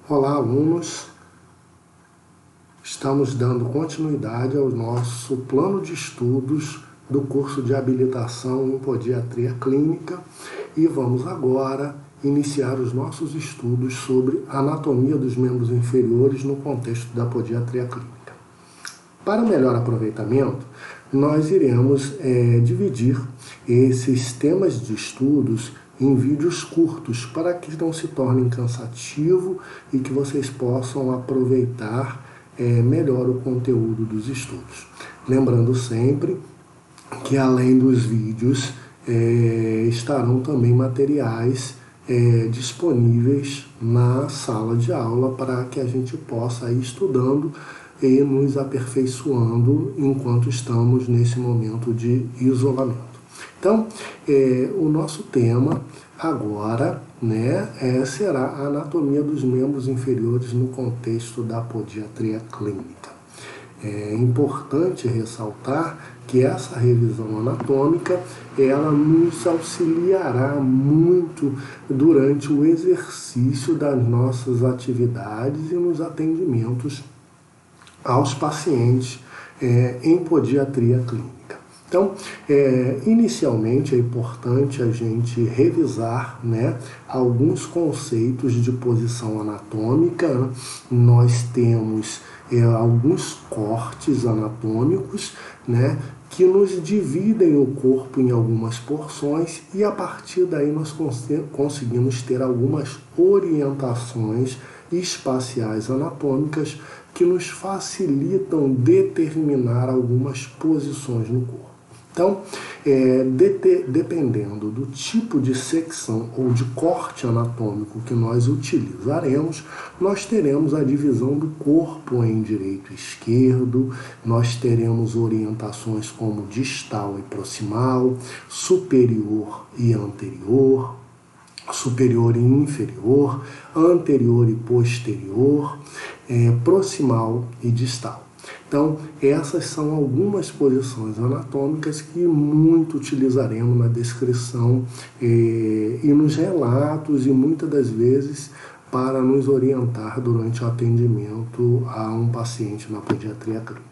Olá, alunos! Estamos dando continuidade ao nosso plano de estudos do curso de habilitação em podiatria clínica e vamos agora iniciar os nossos estudos sobre anatomia dos membros inferiores no contexto da podiatria clínica. Para melhor aproveitamento, nós iremos dividir esses temas de estudos em vídeos curtos para que não se tornem cansativo e que vocês possam aproveitar melhor o conteúdo dos estudos. Lembrando sempre que além dos vídeos estarão também materiais disponíveis na sala de aula para que a gente possa ir estudando e nos aperfeiçoando enquanto estamos nesse momento de isolamento. Então, o nosso tema agora será a anatomia dos membros inferiores no contexto da podiatria clínica. É importante ressaltar que essa revisão anatômica ela nos auxiliará muito durante o exercício das nossas atividades e nos atendimentos aos pacientes em podiatria clínica. Então, inicialmente é importante a gente revisar alguns conceitos de posição anatômica. Nós temos alguns cortes anatômicos que nos dividem o corpo em algumas porções e a partir daí nós conseguimos ter algumas orientações espaciais anatômicas que nos facilitam determinar algumas posições no corpo. Então, dependendo do tipo de secção ou de corte anatômico que nós utilizaremos, nós teremos a divisão do corpo em direito e esquerdo, nós teremos orientações como distal e proximal, superior e anterior, superior e inferior, anterior e posterior, proximal e distal. Então, essas são algumas posições anatômicas que muito utilizaremos na descrição e nos relatos e muitas das vezes para nos orientar durante o atendimento a um paciente na podiatria clínica.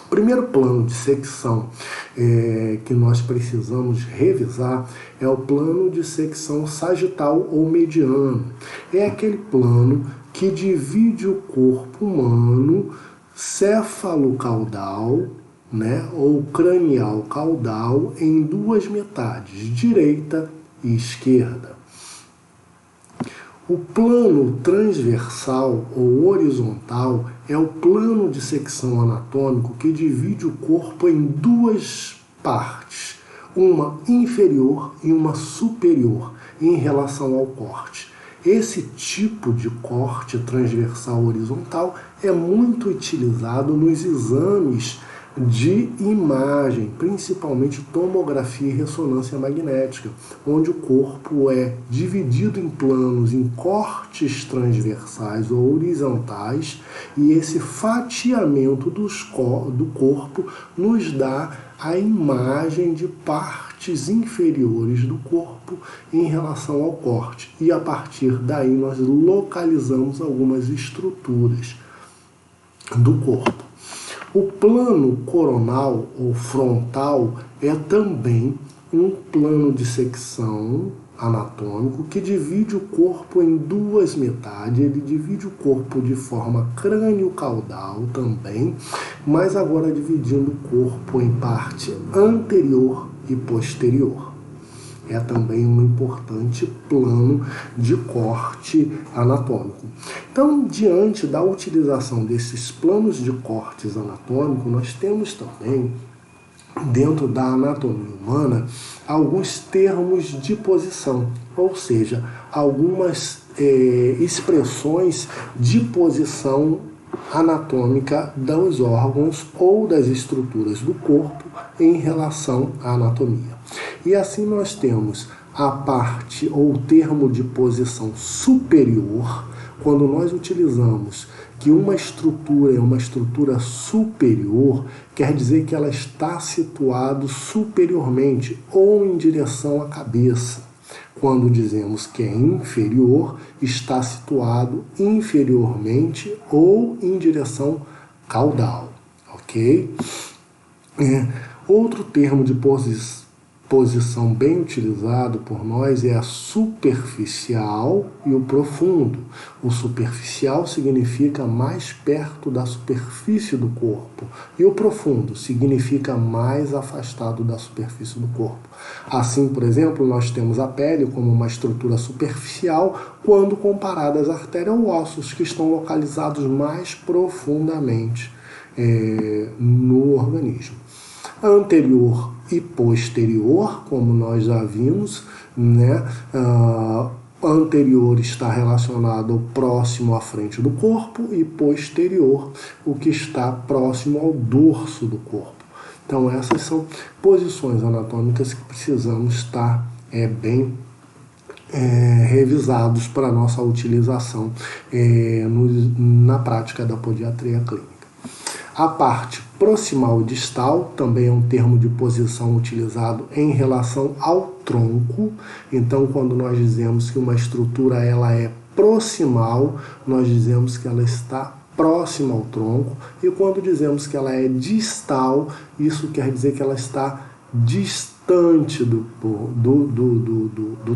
O primeiro plano de secção que nós precisamos revisar é o plano de secção sagital ou mediano. É aquele plano que divide o corpo humano céfalo-caudal, ou cranial-caudal em duas metades, direita e esquerda. O plano transversal ou horizontal é o plano de secção anatômico que divide o corpo em duas partes, uma inferior e uma superior, em relação ao corte. Esse tipo de corte transversal horizontal é muito utilizado nos exames de imagem, principalmente tomografia e ressonância magnética, onde o corpo é dividido em planos, em cortes transversais ou horizontais, e esse fatiamento do corpo nos dá a imagem de partes inferiores do corpo em relação ao corte. E a partir daí nós localizamos algumas estruturas do corpo. O plano coronal ou frontal é também um plano de secção anatômico que divide o corpo em duas metades. Ele divide o corpo de forma crânio-caudal também, mas agora dividindo o corpo em parte anterior e posterior. É também um importante plano de corte anatômico. Então, diante da utilização desses planos de cortes anatômicos, nós temos também, dentro da anatomia humana, alguns termos de posição, ou seja, algumas expressões de posição anatômica dos órgãos ou das estruturas do corpo em relação à anatomia. E assim nós temos a parte ou termo de posição superior, quando nós utilizamos que uma estrutura é uma estrutura superior, quer dizer que ela está situada superiormente ou em direção à cabeça. quando dizemos que é inferior, está situado inferiormente ou em direção caudal, ok? Outro termo de posição bem utilizado por nós é a superficial e o profundo. O superficial significa mais perto da superfície do corpo e o profundo significa mais afastado da superfície do corpo. Assim, por exemplo, nós temos a pele como uma estrutura superficial quando comparada às artérias ou ossos que estão localizados mais profundamente no organismo. Anterior e posterior, como nós já vimos, né? Anterior está relacionado ao próximo à frente do corpo e posterior, o que está próximo ao dorso do corpo. Então essas são posições anatômicas que precisamos estar bem revisados para a nossa utilização na prática da podiatria clínica. A parte proximal e distal também é um termo de posição utilizado em relação ao tronco. Então, quando nós dizemos que uma estrutura ela é proximal, nós dizemos que ela está próxima ao tronco. E quando dizemos que ela é distal, isso quer dizer que ela está distante do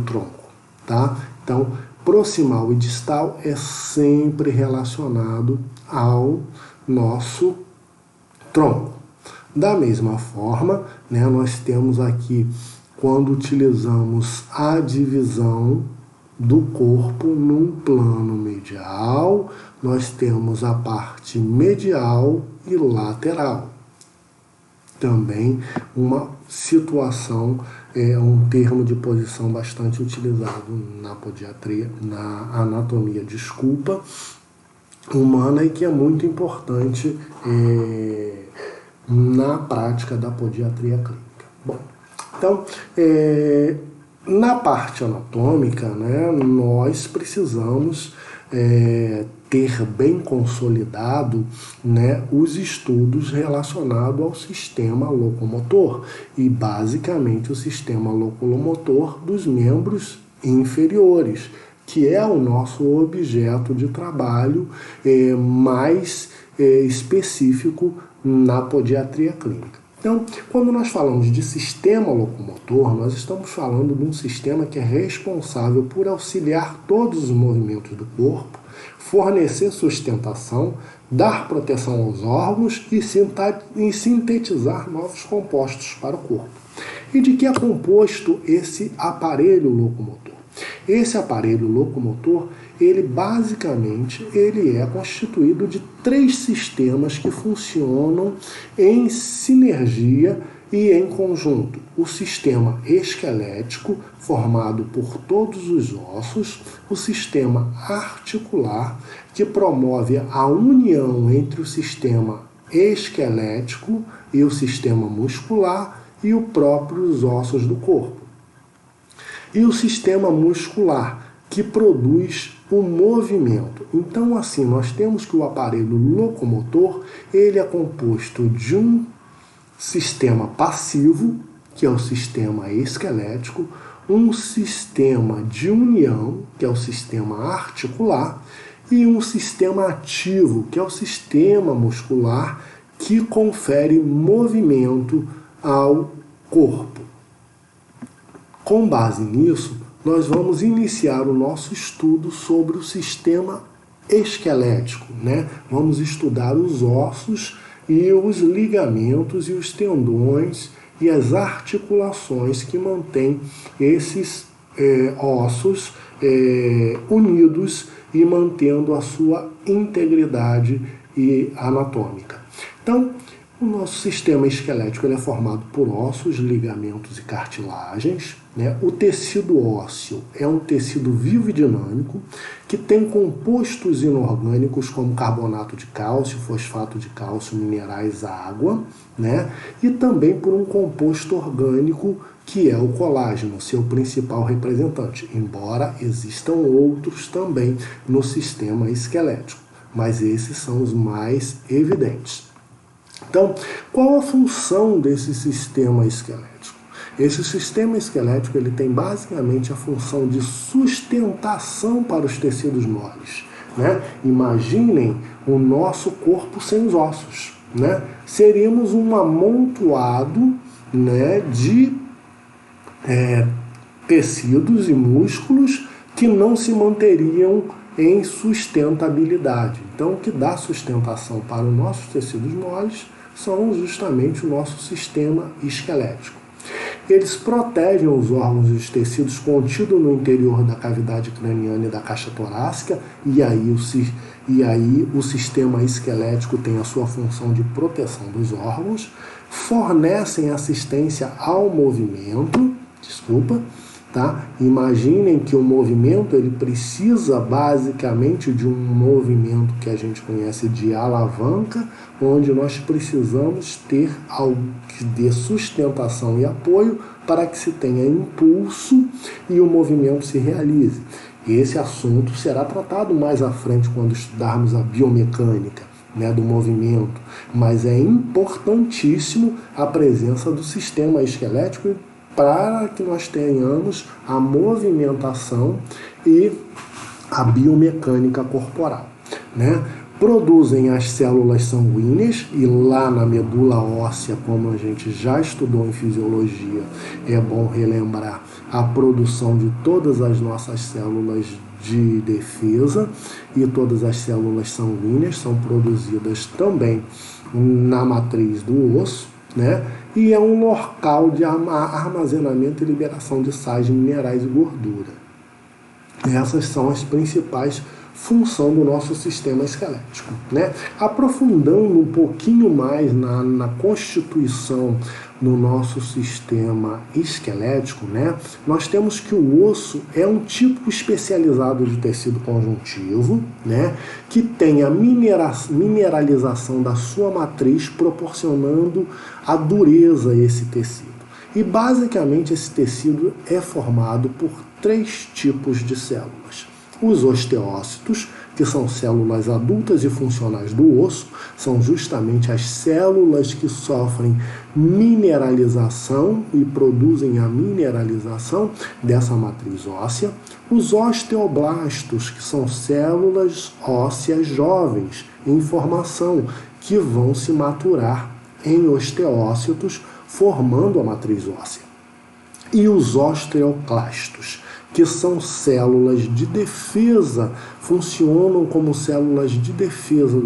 tronco, tá? Então, proximal e distal é sempre relacionado ao nosso tronco. Da mesma forma, né, nós temos aqui, quando utilizamos a divisão do corpo num plano medial, nós temos a parte medial e lateral. Também uma situação, um termo de posição bastante utilizado na podiatria, na anatomia, humana, e que é muito importante na prática da podiatria clínica. Bom, então, na parte anatômica, né, nós precisamos ter bem consolidado, né, os estudos relacionados ao sistema locomotor e, basicamente, o sistema locomotor dos membros inferiores, que é o nosso objeto de trabalho mais específico na podiatria clínica. Então, quando nós falamos de sistema locomotor, nós estamos falando de um sistema que é responsável por auxiliar todos os movimentos do corpo, fornecer sustentação, dar proteção aos órgãos e sintetizar novos compostos para o corpo. E de que é composto esse aparelho locomotor? Esse aparelho locomotor, ele basicamente é constituído de 3 sistemas que funcionam em sinergia e em conjunto. O sistema esquelético, formado por todos os ossos, o sistema articular, que promove a união entre o sistema esquelético e o sistema muscular e os próprios ossos do corpo. E o sistema muscular, que produz o movimento. Então, assim, nós temos que o aparelho locomotor, ele é composto de um sistema passivo, que é o sistema esquelético, um sistema de união, que é o sistema articular, e um sistema ativo, que é o sistema muscular, que confere movimento ao corpo. Com base nisso, nós vamos iniciar o nosso estudo sobre o sistema esquelético, né? Vamos estudar os ossos e os ligamentos e os tendões e as articulações que mantêm esses ossos unidos e mantendo a sua integridade anatômica. Então, o nosso sistema esquelético ele é formado por ossos, ligamentos e cartilagens, né? O tecido ósseo é um tecido vivo e dinâmico que tem compostos inorgânicos como carbonato de cálcio, fosfato de cálcio, minerais, água, né? E também por um composto orgânico que é o colágeno, seu principal representante, embora existam outros também no sistema esquelético, mas esses são os mais evidentes. Então, qual a função desse sistema esquelético? Esse sistema esquelético ele tem basicamente a função de sustentação para os tecidos moles, né? Imaginem o nosso corpo sem os ossos, né? Seríamos um amontoado, né, de tecidos e músculos que não se manteriam em sustentabilidade. Então, o que dá sustentação para os nossos tecidos moles são justamente o nosso sistema esquelético. Eles protegem os órgãos e os tecidos contidos no interior da cavidade craniana e da caixa torácica, e aí o sistema esquelético tem a sua função de proteção dos órgãos, fornecem assistência ao movimento, tá? Imaginem que o movimento ele precisa basicamente de um movimento que a gente conhece de alavanca, onde nós precisamos ter algo que dê sustentação e apoio para que se tenha impulso e o movimento se realize. Esse assunto será tratado mais à frente quando estudarmos a biomecânica, né, do movimento, mas é importantíssimo a presença do sistema esquelético para que nós tenhamos a movimentação e a biomecânica corporal, né? Produzem as células sanguíneas, e lá na medula óssea, como a gente já estudou em fisiologia, é bom relembrar a produção de todas as nossas células de defesa, e todas as células sanguíneas são produzidas também na matriz do osso, né? E é um local de armazenamento e liberação de sais minerais e gordura. Essas são as principais funções do nosso sistema esquelético, né? Aprofundando um pouquinho mais na constituição do nosso sistema esquelético, né? Nós temos que o osso é um tipo especializado de tecido conjuntivo, né? Que tem a mineralização da sua matriz, proporcionando a dureza a esse tecido. E basicamente esse tecido é formado por 3 tipos de células. Os osteócitos, que são células adultas e funcionais do osso, são justamente as células que sofrem mineralização e produzem a mineralização dessa matriz óssea. Os osteoblastos, que são células ósseas jovens em formação, que vão se maturar em osteócitos, formando a matriz óssea. E os osteoclastos, que são células de defesa, funcionam como células de defesa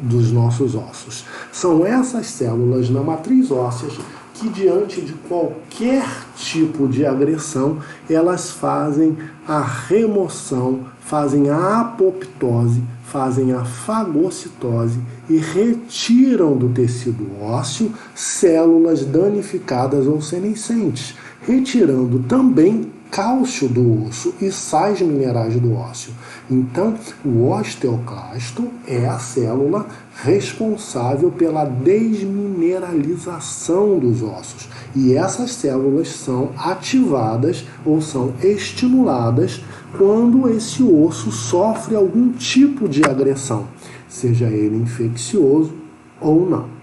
dos nossos ossos. São essas células na matriz óssea que, diante de qualquer tipo de agressão, elas fazem a remoção, fazem a apoptose, fazem a fagocitose e retiram do tecido ósseo células danificadas ou senescentes, retirando também cálcio do osso e sais minerais do ósseo. Então, o osteoclasto é a célula responsável pela desmineralização dos ossos. E essas células são ativadas ou são estimuladas quando esse osso sofre algum tipo de agressão, seja ele infeccioso ou não.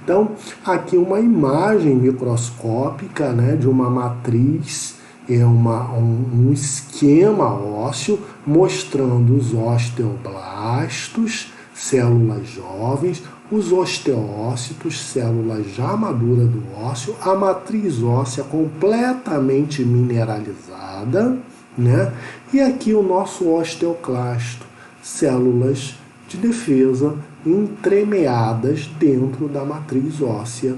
Então, aqui uma imagem microscópica, né, de uma matriz, um esquema ósseo mostrando os osteoblastos, células jovens, os osteócitos, células já maduras do ósseo, a matriz óssea completamente mineralizada, né? E aqui o nosso osteoclasto, células de defesa entremeadas dentro da matriz óssea,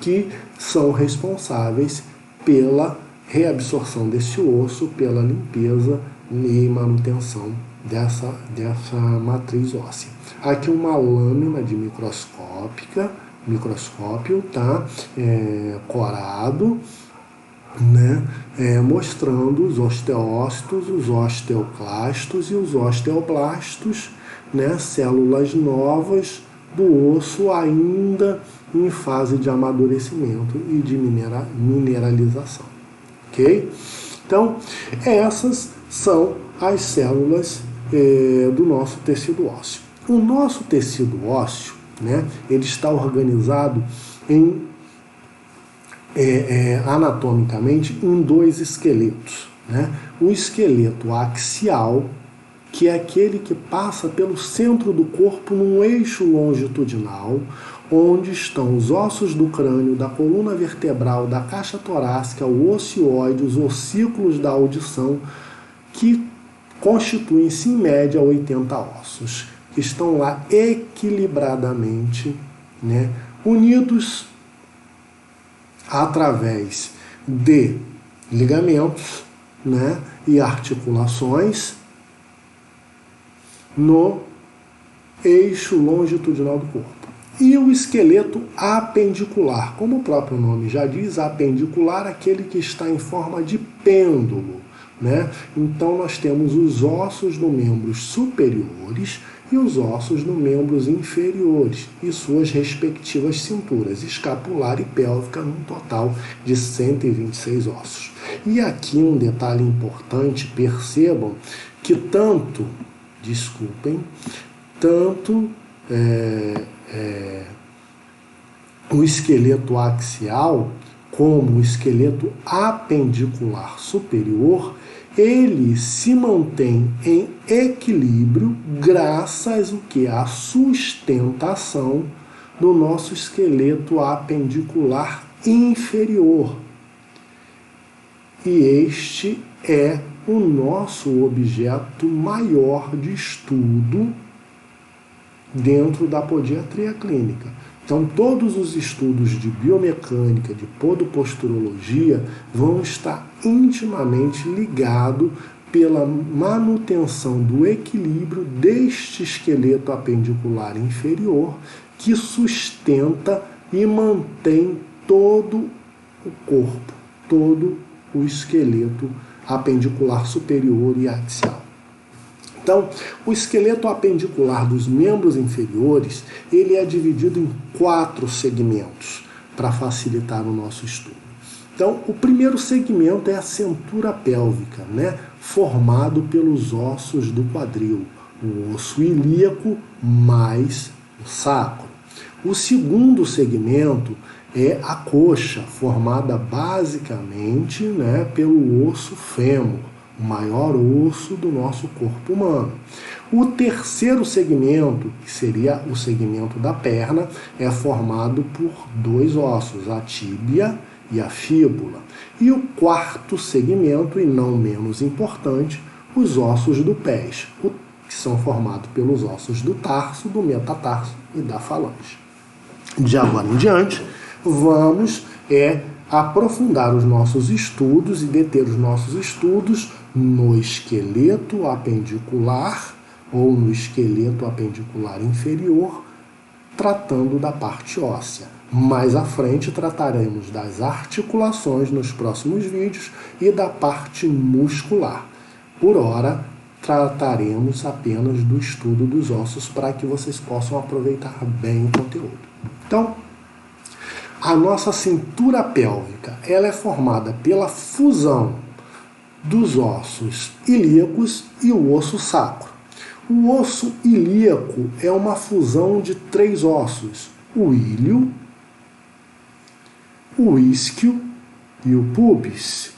que são responsáveis pela reabsorção desse osso, pela limpeza e manutenção dessa matriz óssea. Aqui uma lâmina de microscópio, tá? Corado, né? Mostrando os osteócitos, os osteoclastos e os osteoblastos, né? Células novas do osso ainda em fase de amadurecimento e de mineralização. Ok? Então, essas são as células do nosso tecido ósseo. O nosso tecido ósseo, né, ele está organizado em anatomicamente em dois esqueletos, né? O esqueleto axial, que é aquele que passa pelo centro do corpo num eixo longitudinal, onde estão os ossos do crânio, da coluna vertebral, da caixa torácica, o ocioide, os ossículos da audição, que constituem-se em média 80 ossos, que estão lá equilibradamente, né, unidos através de ligamentos, né, e articulações no eixo longitudinal do corpo. E o esqueleto apendicular, como o próprio nome já diz, apendicular, aquele que está em forma de pêndulo, né? Então nós temos os ossos dos membros superiores e os ossos dos membros inferiores e suas respectivas cinturas escapular e pélvica, num total de 126 ossos. E aqui um detalhe importante, percebam que tanto o esqueleto axial como o esqueleto apendicular superior, ele se mantém em equilíbrio graças ao que? À sustentação do nosso esqueleto apendicular inferior. E este é o nosso objeto maior de estudo dentro da podiatria clínica. Então, todos os estudos de biomecânica, de podoposturologia, vão estar intimamente ligados pela manutenção do equilíbrio deste esqueleto apendicular inferior, que sustenta e mantém todo o corpo, todo o esqueleto apendicular superior e axial. Então, o esqueleto apendicular dos membros inferiores, ele é dividido em 4 segmentos para facilitar o nosso estudo. Então, o primeiro segmento é a cintura pélvica, né? Formado pelos ossos do quadril, o osso ilíaco mais o sacro. O segundo segmento é a coxa, formada basicamente, né, pelo osso fêmur, o maior osso do nosso corpo humano. O terceiro segmento, que seria o segmento da perna, é formado por 2 ossos, a tíbia e a fíbula. E o quarto segmento, e não menos importante, os ossos do pés, que são formados pelos ossos do tarso, do metatarso e da falange. De agora em diante, vamos aprofundar os nossos estudos e deter os nossos estudos no esqueleto apendicular ou no esqueleto apendicular inferior, tratando da parte óssea. Mais à frente trataremos das articulações nos próximos vídeos e da parte muscular. Por hora, trataremos apenas do estudo dos ossos para que vocês possam aproveitar bem o conteúdo. Então, a nossa cintura pélvica, ela é formada pela fusão dos ossos ilíacos e o osso sacro. O osso ilíaco é uma fusão de 3 ossos, o íleo, o isquio e o pubis,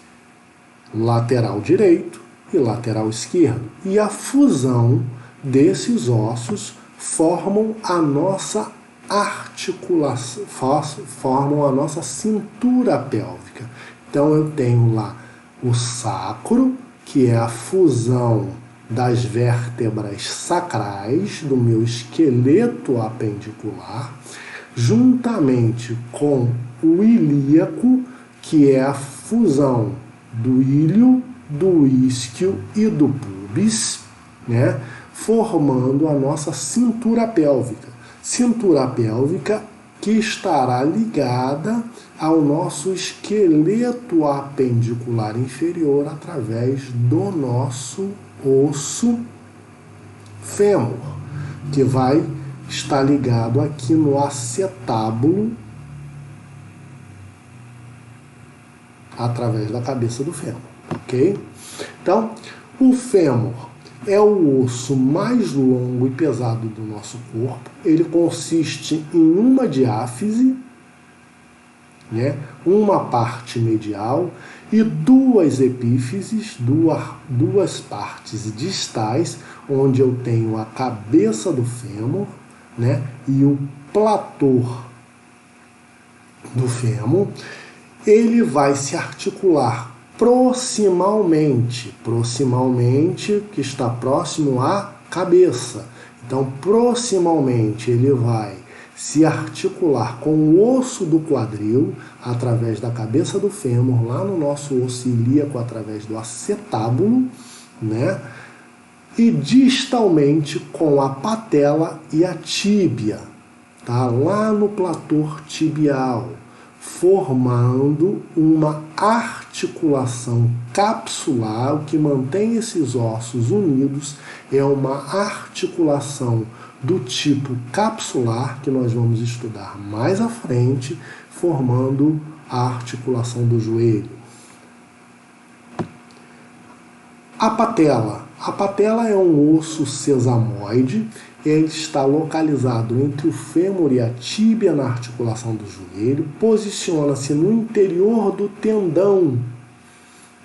lateral direito e lateral esquerdo. E a fusão desses ossos formam a nossa articulação, formam a nossa cintura pélvica. Então eu tenho lá o sacro, que é a fusão das vértebras sacrais do meu esqueleto apendicular, juntamente com o ilíaco, que é a fusão do íleo, do isquio e do pubis, né, formando a nossa cintura pélvica. Cintura pélvica que estará ligada ao nosso esqueleto apendicular inferior através do nosso osso fêmur, que vai estar ligado aqui no acetábulo através da cabeça do fêmur, ok? Então, o fêmur é o osso mais longo e pesado do nosso corpo. Ele consiste em uma diáfise, né? Uma parte medial e duas epífises, duas partes distais, onde eu tenho a cabeça do fêmur, né? E o platô do fêmur. Ele vai se articular proximalmente, que está próximo à cabeça. Então, proximalmente, ele vai se articular com o osso do quadril, através da cabeça do fêmur, lá no nosso osso ilíaco, através do acetábulo, né? E distalmente com a patela e a tíbia, tá? Lá no platô tibial, formando uma articulação capsular. O que mantém esses ossos unidos é uma articulação do tipo capsular, que nós vamos estudar mais à frente, formando a articulação do joelho. A patela. A patela é um osso sesamoide. Ele está localizado entre o fêmur e a tíbia na articulação do joelho. Posiciona-se no interior do tendão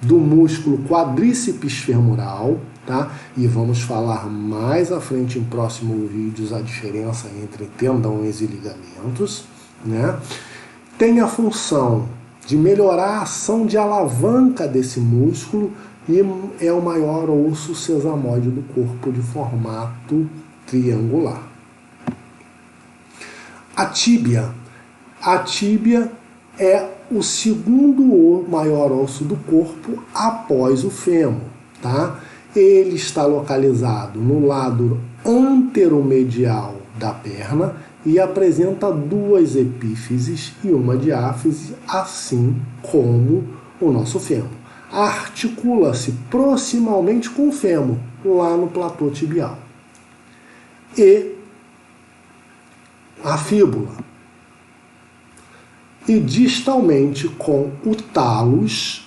do músculo quadríceps femoral, tá? E vamos falar mais à frente em próximos vídeos a diferença entre tendões e ligamentos, né? Tem a função de melhorar a ação de alavanca desse músculo e é o maior osso sesamoide do corpo, de formato triangular. A tíbia. A tíbia é o segundo maior osso do corpo após o fêmur, tá? Ele está localizado no lado anteromedial da perna e apresenta duas epífises e uma diáfise, assim como o nosso fêmur. Articula-se proximalmente com o fêmur, lá no platô tibial. E a fíbula. E distalmente com o talos,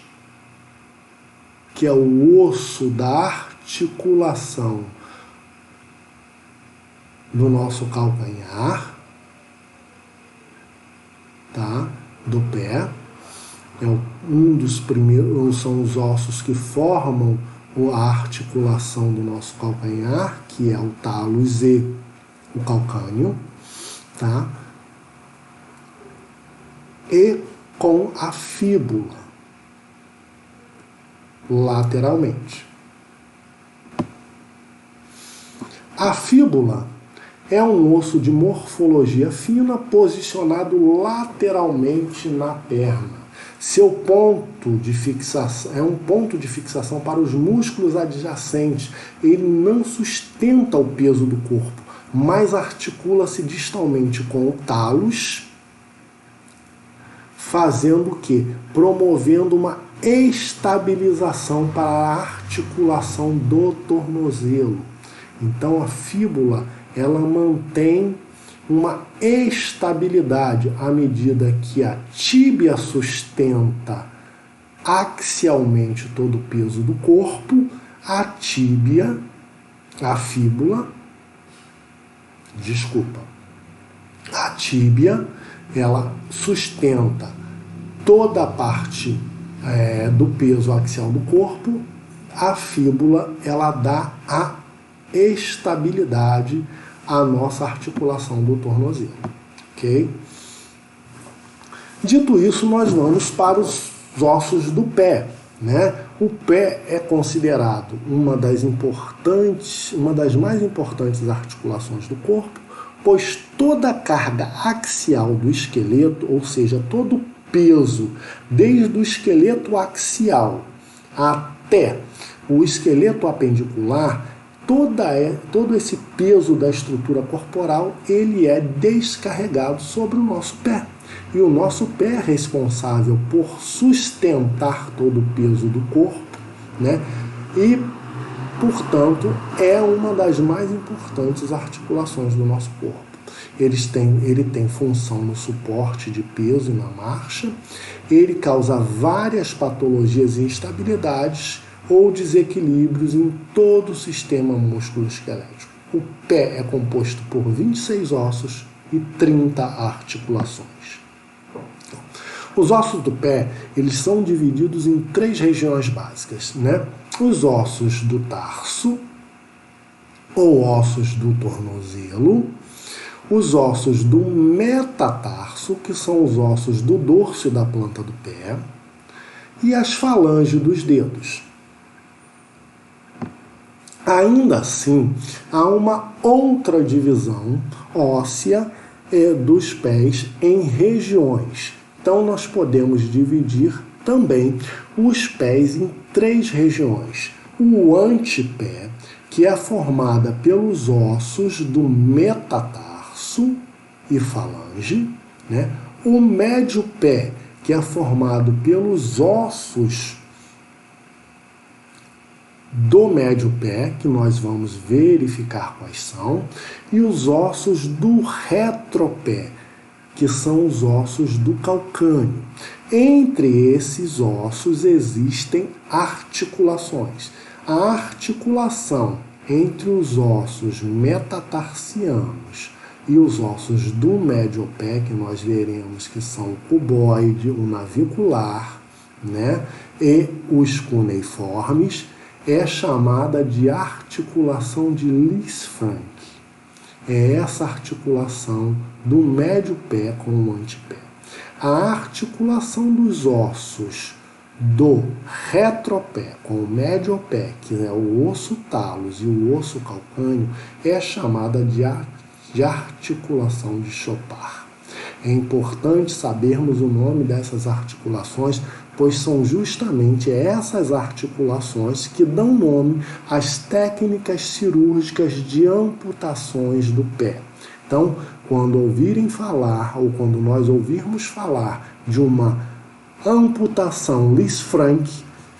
que é o osso da articulação do nosso calcanhar, tá? Do pé. É um dos primeiros, são os ossos que formam a articulação do nosso calcanhar, que é o talos e o calcâneo, tá? E com a fíbula, lateralmente. A fíbula é um osso de morfologia fina posicionado lateralmente na perna. Seu ponto de fixação é um ponto de fixação para os músculos adjacentes. Ele não sustenta o peso do corpo, mas articula-se distalmente com o talos, fazendo o quê? Promovendo uma estabilização para a articulação do tornozelo. Então a fíbula, ela mantém uma estabilidade à medida que a tíbia sustenta axialmente todo o peso do corpo, a tíbia, ela sustenta toda a parte do peso axial do corpo. A fíbula, ela dá a estabilidade à nossa articulação do tornozelo, ok? Dito isso, nós vamos para os ossos do pé, né? O pé é considerado uma das mais importantes articulações do corpo, pois toda a carga axial do esqueleto, ou seja, todo o peso, desde o esqueleto axial até o esqueleto apendicular, todo esse peso da estrutura corporal, ele é descarregado sobre o nosso pé. E o nosso pé é responsável por sustentar todo o peso do corpo, né? E, portanto, é uma das mais importantes articulações do nosso corpo. Ele tem função no suporte de peso e na marcha. Ele causa várias patologias e instabilidades ou desequilíbrios em todo o sistema músculo-esquelético. O pé é composto por 26 ossos e 30 articulações. Os ossos do pé, eles são divididos em 3 regiões básicas, né? Os ossos do tarso, ou ossos do tornozelo, os ossos do metatarso, que são os ossos do dorso da planta do pé, e as falanges dos dedos. Ainda assim, há uma outra divisão óssea dos pés em regiões. Então, nós podemos dividir também os pés em 3 regiões. O antepé, que é formada pelos ossos do metatarso e falange, né? O médio pé, que é formado pelos ossos do médio pé, que nós vamos verificar quais são, e os ossos do retropé, que são os ossos do calcâneo. Entre esses ossos existem articulações. A articulação entre os ossos metatarsianos e os ossos do médio pé, que nós veremos que são o cuboide, o navicular, né, e os cuneiformes, é chamada de articulação de Lisfranc. É essa articulação do médio pé com o antepé. A articulação dos ossos do retropé com o médio pé, que é o osso talos e o osso calcâneo, é chamada de articulação de Chopard. É importante sabermos o nome dessas articulações, pois são justamente essas articulações que dão nome às técnicas cirúrgicas de amputações do pé. Então, quando ouvirem falar, ou quando nós ouvirmos falar de uma amputação Lisfranc,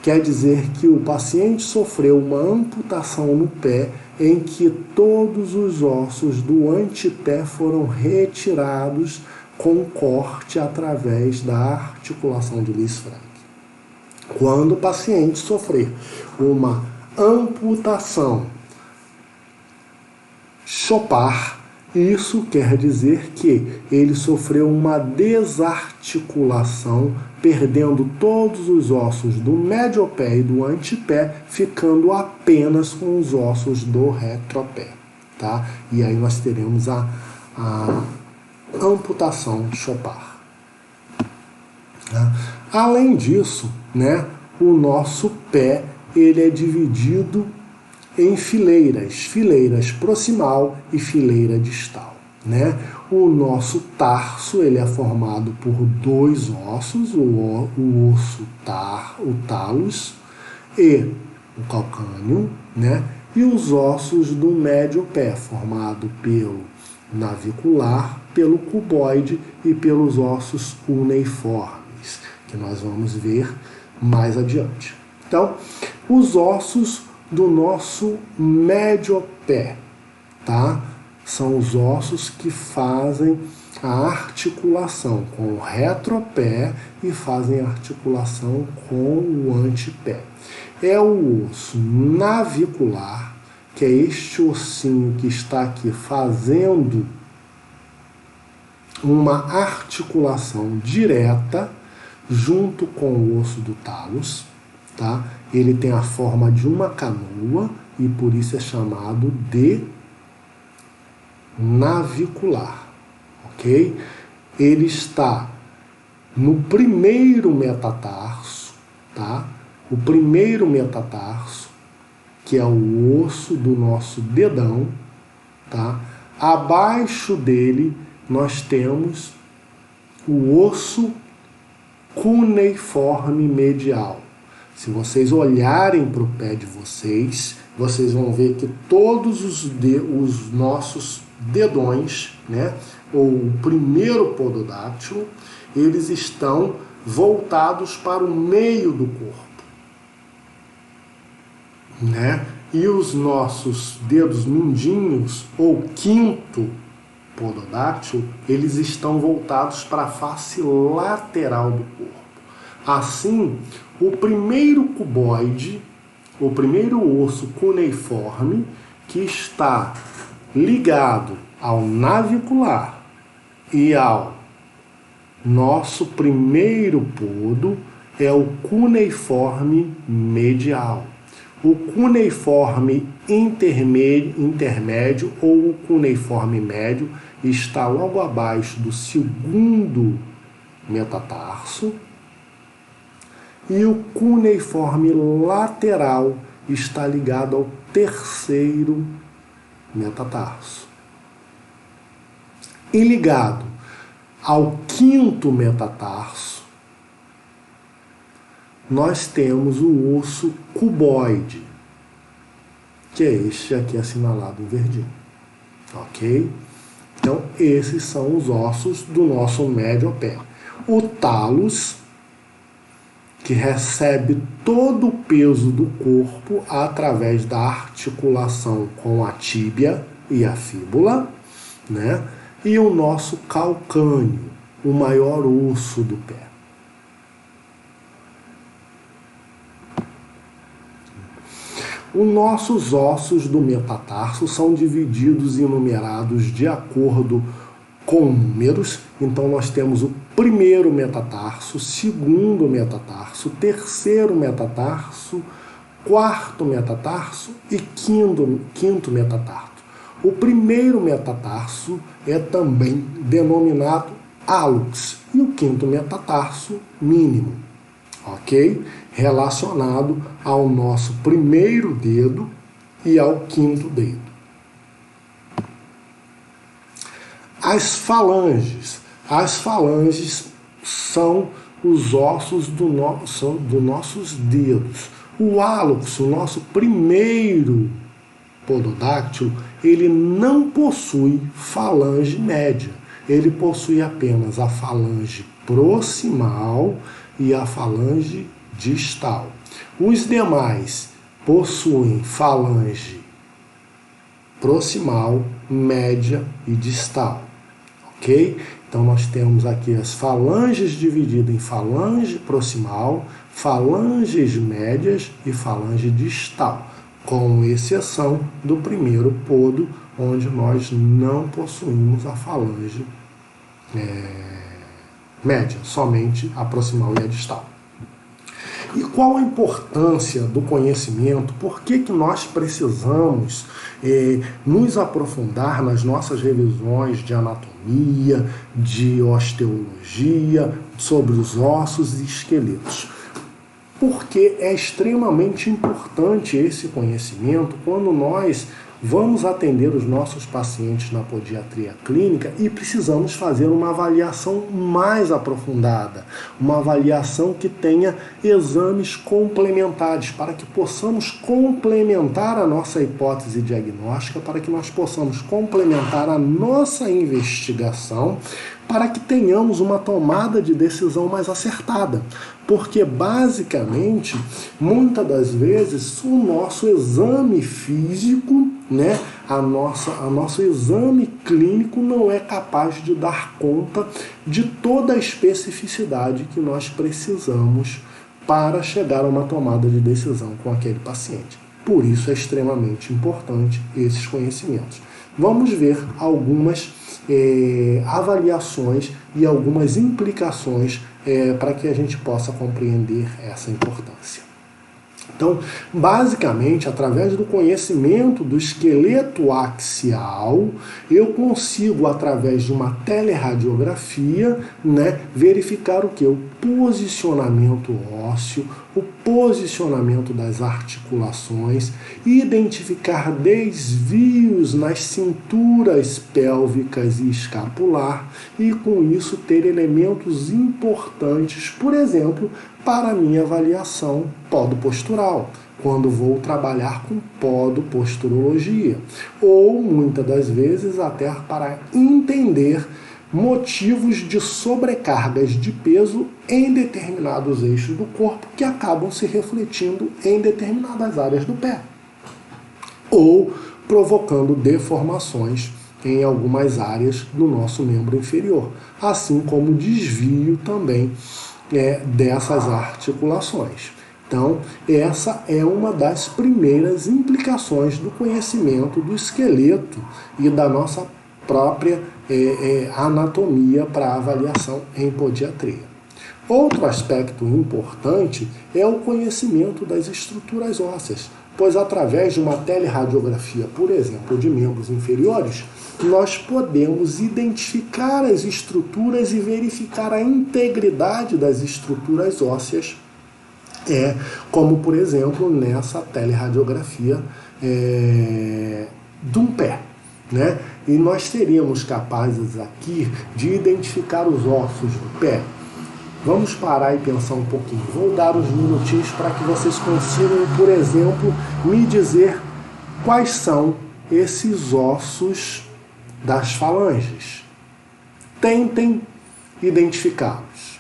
quer dizer que o paciente sofreu uma amputação no pé em que todos os ossos do antepé foram retirados com corte através da articulação de Lisfranc. Quando o paciente sofrer uma amputação Chopard, isso quer dizer que ele sofreu uma desarticulação, perdendo todos os ossos do médio pé e do antepé, ficando apenas com os ossos do retropé, tá? E aí nós teremos a amputação de Chopard. Além disso, né, o nosso pé ele é dividido em fileiras proximal e fileira distal, né? O nosso tarso ele é formado por 2 ossos, o talos e o calcâneo, né? E os ossos do médio pé, formado pelo navicular, pelo cuboide e pelos ossos cuneiformes, que nós vamos ver mais adiante. Então, os ossos do nosso médio pé, tá? São os ossos que fazem a articulação com o retropé e fazem a articulação com o antepé. É o osso navicular, que é este ossinho que está aqui fazendo uma articulação direta junto com o osso do talos, tá? Ele tem a forma de uma canoa e por isso é chamado de navicular, ok? Ele está no primeiro metatarso, tá? O primeiro metatarso, que é o osso do nosso dedão, tá? Abaixo dele nós temos o osso cuneiforme medial. Se vocês olharem para o pé de vocês, vocês vão ver que todos os nossos dedões, né, ou o primeiro pododáctilo, eles estão voltados para o meio do corpo, né? E os nossos dedos mindinhos, ou quinto pododáctilo, eles estão voltados para a face lateral do corpo. Assim, o primeiro cuboide, o primeiro osso cuneiforme, que está ligado ao navicular e ao Nosso primeiro podo é o cuneiforme medial. O cuneiforme intermédio ou o cuneiforme médio está logo abaixo do segundo metatarso. E o cuneiforme lateral está ligado ao terceiro metatarso. E ligado ao quinto metatarso, nós temos o osso cuboide, que é este aqui assinalado em verdinho. Ok? Então, esses são os ossos do nosso médio pé. O talos, que recebe todo o peso do corpo através da articulação com a tíbia e a fíbula, né? E o nosso calcâneo, o maior osso do pé. Os nossos ossos do metatarso são divididos e numerados de acordo com números. Então nós temos o primeiro metatarso, segundo metatarso, terceiro metatarso, quarto metatarso e quinto metatarso. O primeiro metatarso é também denominado hálux e o quinto metatarso mínimo, ok? Relacionado ao nosso primeiro dedo e ao quinto dedo. As falanges. As falanges são os ossos dos nossos dedos. O hálux, o nosso primeiro pododáctilo, ele não possui falange média. Ele possui apenas a falange proximal e a falange distal. Os demais possuem falange proximal, média e distal. Ok? Então nós temos aqui as falanges divididas em falange proximal, falanges médias e falange distal, com exceção do primeiro podo, onde nós não possuímos a falange média, somente a proximal e a distal. E qual a importância do conhecimento? Por que nós precisamos nos aprofundar nas nossas revisões de anatomia, de osteologia, sobre os ossos e esqueletos? Porque é extremamente importante esse conhecimento quando nós vamos atender os nossos pacientes na podiatria clínica e precisamos fazer uma avaliação mais aprofundada, uma avaliação que tenha exames complementares, para que possamos complementar a nossa hipótese diagnóstica, para que nós possamos complementar a nossa investigação, para que tenhamos uma tomada de decisão mais acertada. Porque, basicamente, muitas das vezes, o nosso exame físico, né, nosso exame clínico não é capaz de dar conta de toda a especificidade que nós precisamos para chegar a uma tomada de decisão com aquele paciente. Por isso é extremamente importante esses conhecimentos. Vamos ver algumas avaliações e algumas implicações para que a gente possa compreender essa importância. Então, basicamente, através do conhecimento do esqueleto axial, eu consigo, através de uma teleradiografia, né, verificar o que? O posicionamento ósseo, o posicionamento das articulações, identificar desvios nas cinturas pélvicas e escapular e, com isso, ter elementos importantes, por exemplo, para a minha avaliação podopostural, quando vou trabalhar com podoposturologia, ou muitas das vezes até para entender motivos de sobrecargas de peso em determinados eixos do corpo que acabam se refletindo em determinadas áreas do pé, ou provocando deformações em algumas áreas do nosso membro inferior, assim como desvio também dessas articulações. Então, essa é uma das primeiras implicações do conhecimento do esqueleto e da nossa própria anatomia para avaliação em podiatria. Outro aspecto importante é o conhecimento das estruturas ósseas, pois através de uma teleradiografia, por exemplo, de membros inferiores, nós podemos identificar as estruturas e verificar a integridade das estruturas ósseas, como, por exemplo, nessa teleradiografia de um pé, né? E nós seríamos capazes aqui de identificar os ossos do pé. Vamos parar e pensar um pouquinho. Vou dar uns minutinhos para que vocês consigam, por exemplo, me dizer quais são esses ossos das falanges. Tentem identificá-los.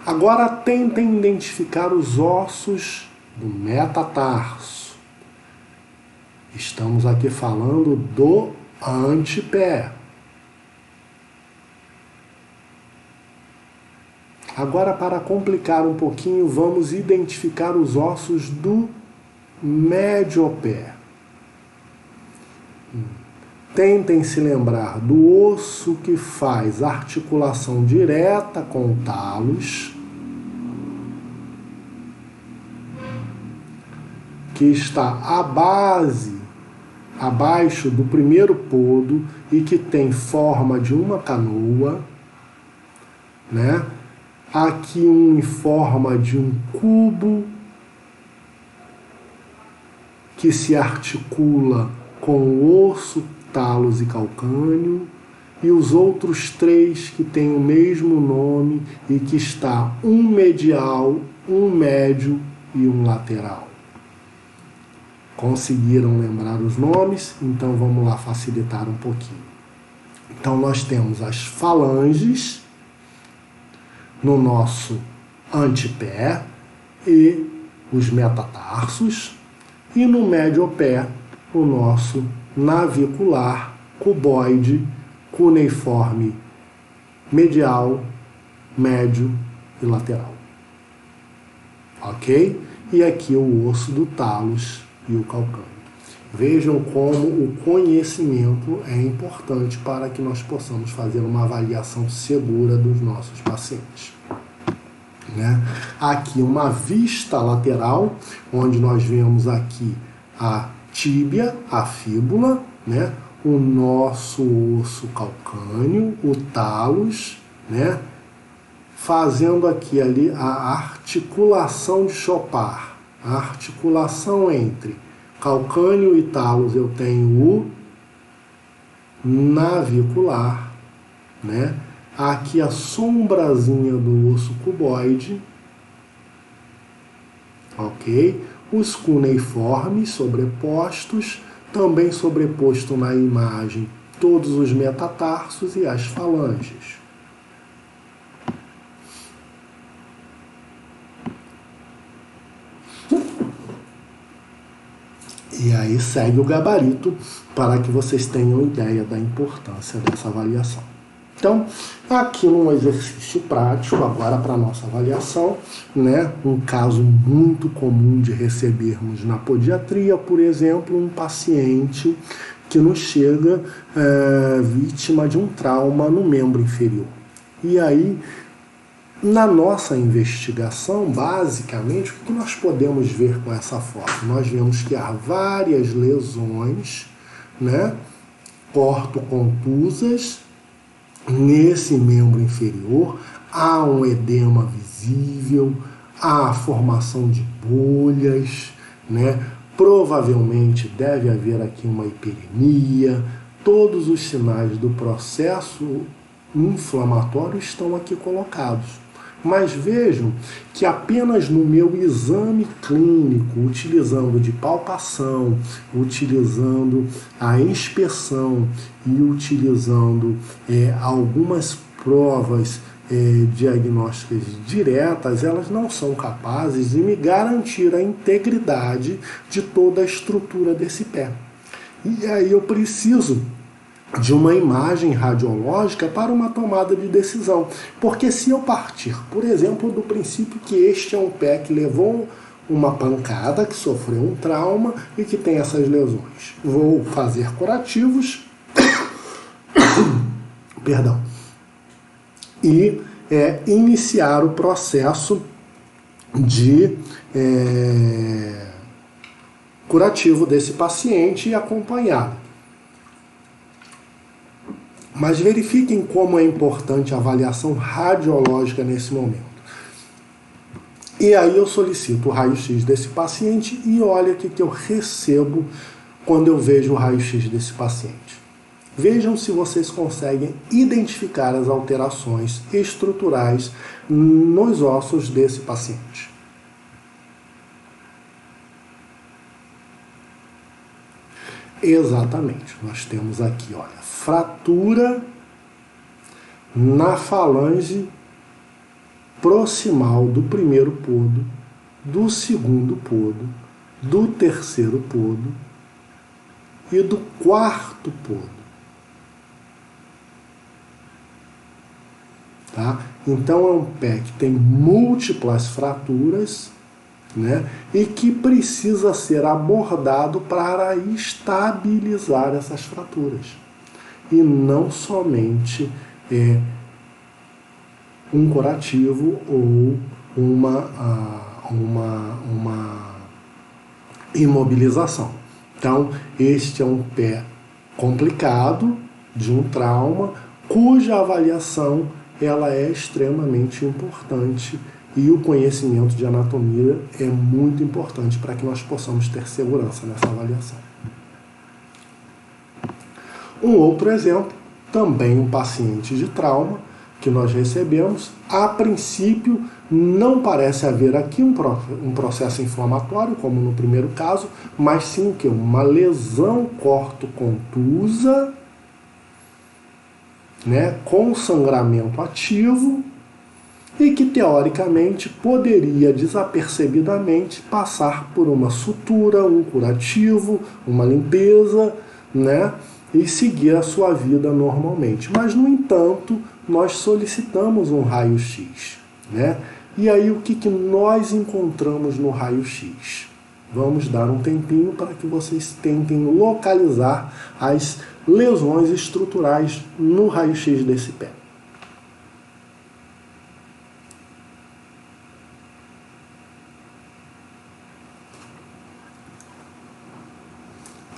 Agora tentem identificar os ossos do metatarso. Estamos aqui falando do antepé. Agora, para complicar um pouquinho, vamos identificar os ossos do médio-pé. Tentem se lembrar do osso que faz articulação direta com o talos, que está abaixo do primeiro podo e que tem forma de uma canoa, né? Aqui um em forma de um cubo que se articula com o osso, talos e calcâneo, e os outros três que têm o mesmo nome e que está um medial, um médio e um lateral. Conseguiram lembrar os nomes? Então vamos lá facilitar um pouquinho. Então nós temos as falanges no nosso antepé e os metatarsos, e no médio pé o nosso navicular, cuboide, cuneiforme medial, médio e lateral. Ok? E aqui o osso do talos e o calcâneo. Vejam como o conhecimento é importante para que nós possamos fazer uma avaliação segura dos nossos pacientes. Né? Aqui uma vista lateral, onde nós vemos aqui a tíbia, a fíbula, né? O nosso osso calcâneo, o talos, né? Fazendo aqui ali a articulação de Chopard, a articulação entre calcâneo e talos. Eu tenho o navicular, né? Aqui a sombrazinha do osso cuboide, ok? Os cuneiformes sobrepostos, também sobreposto na imagem todos os metatarsos e as falanges. E aí segue o gabarito para que vocês tenham ideia da importância dessa avaliação. Então, aqui num exercício prático, agora para a nossa avaliação, né, um caso muito comum de recebermos na podiatria, por exemplo, um paciente que nos chega vítima de um trauma no membro inferior. E aí, na nossa investigação, basicamente, o que nós podemos ver com essa foto? Nós vemos que há várias lesões, né, ortocontusas, nesse membro inferior. Há um edema visível, há a formação de bolhas, né? Provavelmente deve haver aqui uma hiperemia. Todos os sinais do processo inflamatório estão aqui colocados. Mas vejam que apenas no meu exame clínico, utilizando de palpação, utilizando a inspeção e utilizando algumas provas diagnósticas diretas, elas não são capazes de me garantir a integridade de toda a estrutura desse pé. E aí eu preciso de uma imagem radiológica para uma tomada de decisão. Porque se eu partir, por exemplo, do princípio que este é um pé que levou uma pancada, que sofreu um trauma e que tem essas lesões. Vou fazer curativos, perdão, e iniciar o processo de curativo desse paciente e acompanhar. Mas verifiquem como é importante a avaliação radiológica nesse momento. E aí eu solicito o raio-x desse paciente e olha o que eu recebo quando eu vejo o raio-x desse paciente. Vejam se vocês conseguem identificar as alterações estruturais nos ossos desse paciente. Exatamente, nós temos aqui, olha, fratura na falange proximal do primeiro podo, do segundo podo, do terceiro podo e do quarto podo. Tá? Então é um pé que tem múltiplas fraturas, né, e que precisa ser abordado para estabilizar essas fraturas. E não somente um curativo ou uma imobilização. Então, este é um pé complicado, de um trauma, cuja avaliação ela é extremamente importante. E o conhecimento de anatomia é muito importante para que nós possamos ter segurança nessa avaliação. Um outro exemplo, também um paciente de trauma que nós recebemos. A princípio, não parece haver aqui um processo inflamatório, como no primeiro caso, mas sim o quê? Uma lesão cortocontusa, né, com sangramento ativo, e que teoricamente poderia desapercebidamente passar por uma sutura, um curativo, uma limpeza, né, e seguir a sua vida normalmente. Mas, no entanto, nós solicitamos um raio-x, né? E aí o que nós encontramos no raio-x? Vamos dar um tempinho para que vocês tentem localizar as lesões estruturais no raio-x desse pé.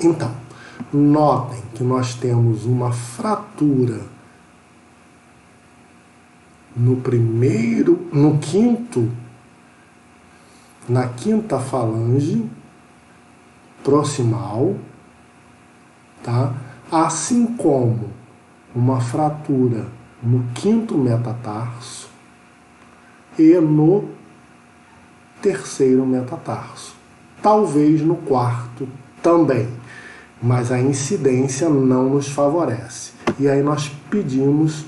Então, notem que nós temos uma fratura na quinta falange proximal, tá? Assim como uma fratura no quinto metatarso e no terceiro metatarso. Talvez no quarto também, mas a incidência não nos favorece. E aí nós pedimos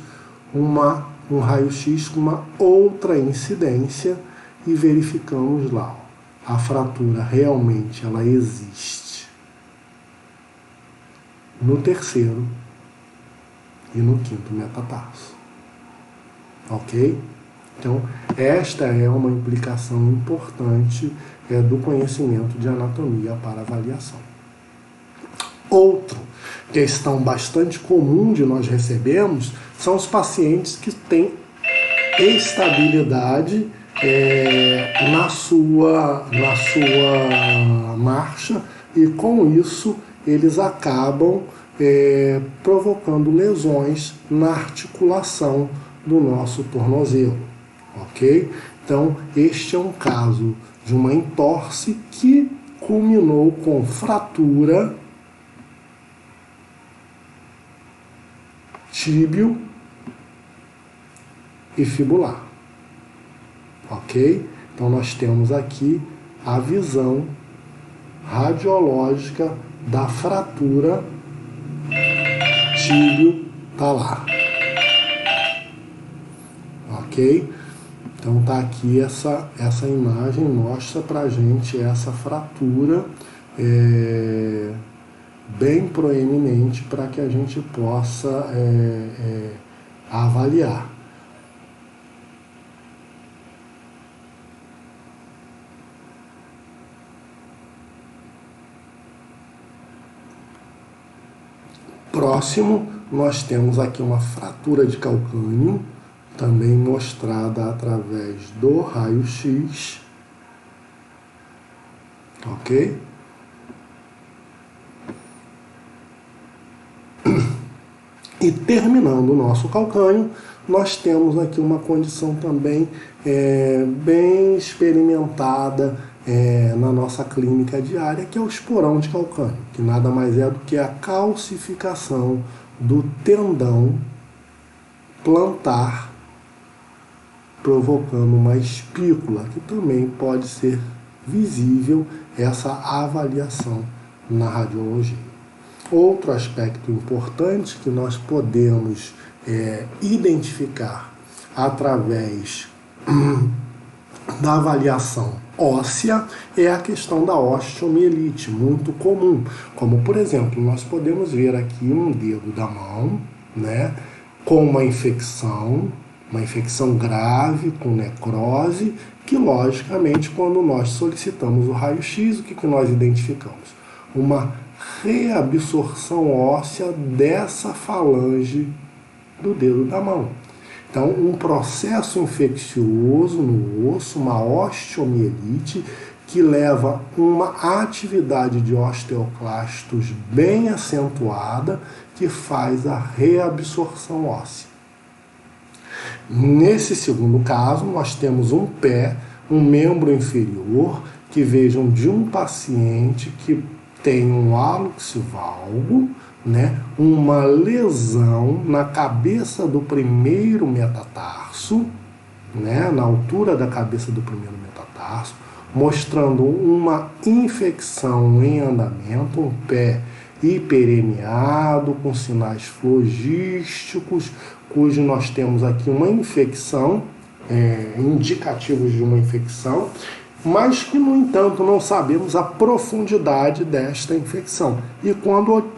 um raio-x com uma outra incidência e verificamos lá. A fratura realmente ela existe no terceiro e no quinto metatarso. Ok? Então, esta é uma implicação importante do conhecimento de anatomia para avaliação. Outra questão bastante comum de nós recebemos são os pacientes que têm estabilidade na sua marcha e com isso eles acabam provocando lesões na articulação do nosso tornozelo, ok? Então este é um caso de uma entorse que culminou com fratura tíbio e fibular. Ok? Então nós temos aqui a visão radiológica da fratura tíbio-talar. Ok? Então tá aqui essa imagem, mostra pra gente essa fratura bem proeminente para que a gente possa avaliar. Próximo, nós temos aqui uma fratura de calcânio, também mostrada através do raio-x, ok? E terminando o nosso calcânio, nós temos aqui uma condição também bem experimentada na nossa clínica diária, que é o esporão de calcânio, que nada mais é do que a calcificação do tendão plantar, provocando uma espícula, que também pode ser visível essa avaliação na radiologia. Outro aspecto importante que nós podemos identificar através da avaliação óssea é a questão da osteomielite, muito comum. Como, por exemplo, nós podemos ver aqui um dedo da mão, né, com uma infecção grave, com necrose, que logicamente quando nós solicitamos o raio-x, o que nós identificamos? Uma reabsorção óssea dessa falange do dedo da mão. Então, um processo infeccioso no osso, uma osteomielite, que leva uma atividade de osteoclastos bem acentuada, que faz a reabsorção óssea. Nesse segundo caso, nós temos um pé, um membro inferior, que vejam de um paciente que tem um hálux valgo, né, uma lesão na cabeça do primeiro metatarso, né, na altura da cabeça do primeiro metatarso, mostrando uma infecção em andamento, um pé hiperemiado, com sinais flogísticos, cujo nós temos aqui uma infecção, indicativos de uma infecção, mas que, no entanto, não sabemos a profundidade desta infecção. E quando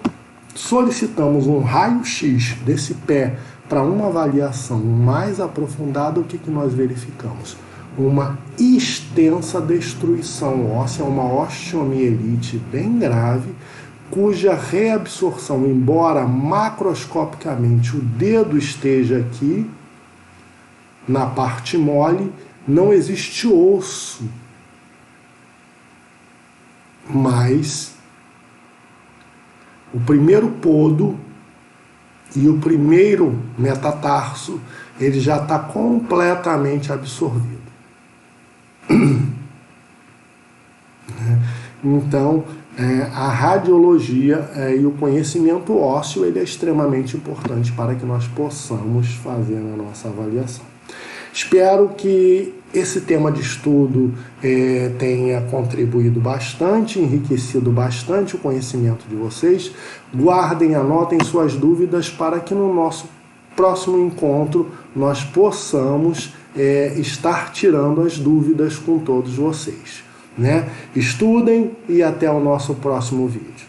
solicitamos um raio-x desse pé para uma avaliação mais aprofundada, o que nós verificamos? Uma extensa destruição óssea, uma osteomielite bem grave, cuja reabsorção, embora macroscopicamente o dedo esteja aqui na parte mole, não existe osso, mas o primeiro podo e o primeiro metatarso, ele já está completamente absorvido. Então, a radiologia e o conhecimento ósseo, ele é extremamente importante para que nós possamos fazer a nossa avaliação. Espero que esse tema de estudo tenha contribuído bastante, enriquecido bastante o conhecimento de vocês. Guardem, anotem suas dúvidas para que no nosso próximo encontro nós possamos estar tirando as dúvidas com todos vocês, né? Estudem e até o nosso próximo vídeo.